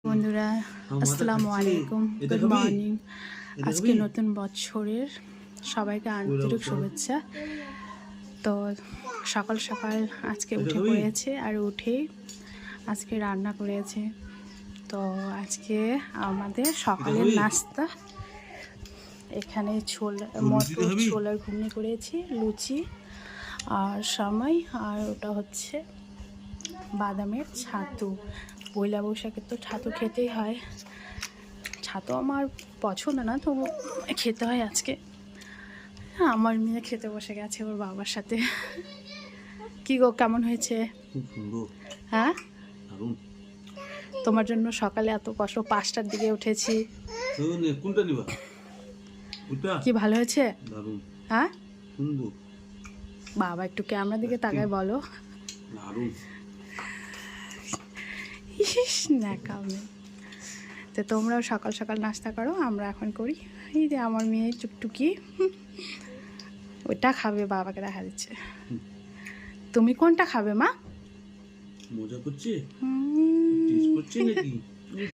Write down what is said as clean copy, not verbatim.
বন্ধুরা আসসালামু আলাইকুম, গুড মর্নিং। আজকে নতুন বছরের সবাইকে আন্তরিক শুভেচ্ছা। তো সকাল সকাল আজকে উঠে পড়েছে আর উঠেই আজকে রান্না করেছে। তো আজকে আমাদের সকালের নাস্তা এখানে মটর ছোলার ঘুগনি করেছি, লুচি আর সামাই, আর ওটা হচ্ছে বাদামের ছাতু। পয়লা বৈশাখে তো ছাতু খেতেই হয়। ছাতু আমার পছন্দ না, তবু খেতে হয় আজকে। আমার মেয়ে খেতে বসে গেছে ওর বাবার সাথে। কি গো, কেমন হয়েছে? হ্যাঁ, তোমার জন্য সকালে এত কষ্ট, 5টার দিকে উঠেছি। কি ভালো হয়েছে? হ্যাঁ বাবা, একটু ক্যামেরার দিকে তাকায় বলো। ইস না কামে। তো তোমরাও সকাল সকাল নাস্তা করো, আমরা এখন করি। এই যে আমার মেয়ে টুকটুকি, ওইটা খাবে, বাবাকে দেখা দিচ্ছে। তুমি কোনটা খাবে মা? মজা করছে, টেস্ট করছে নাকি?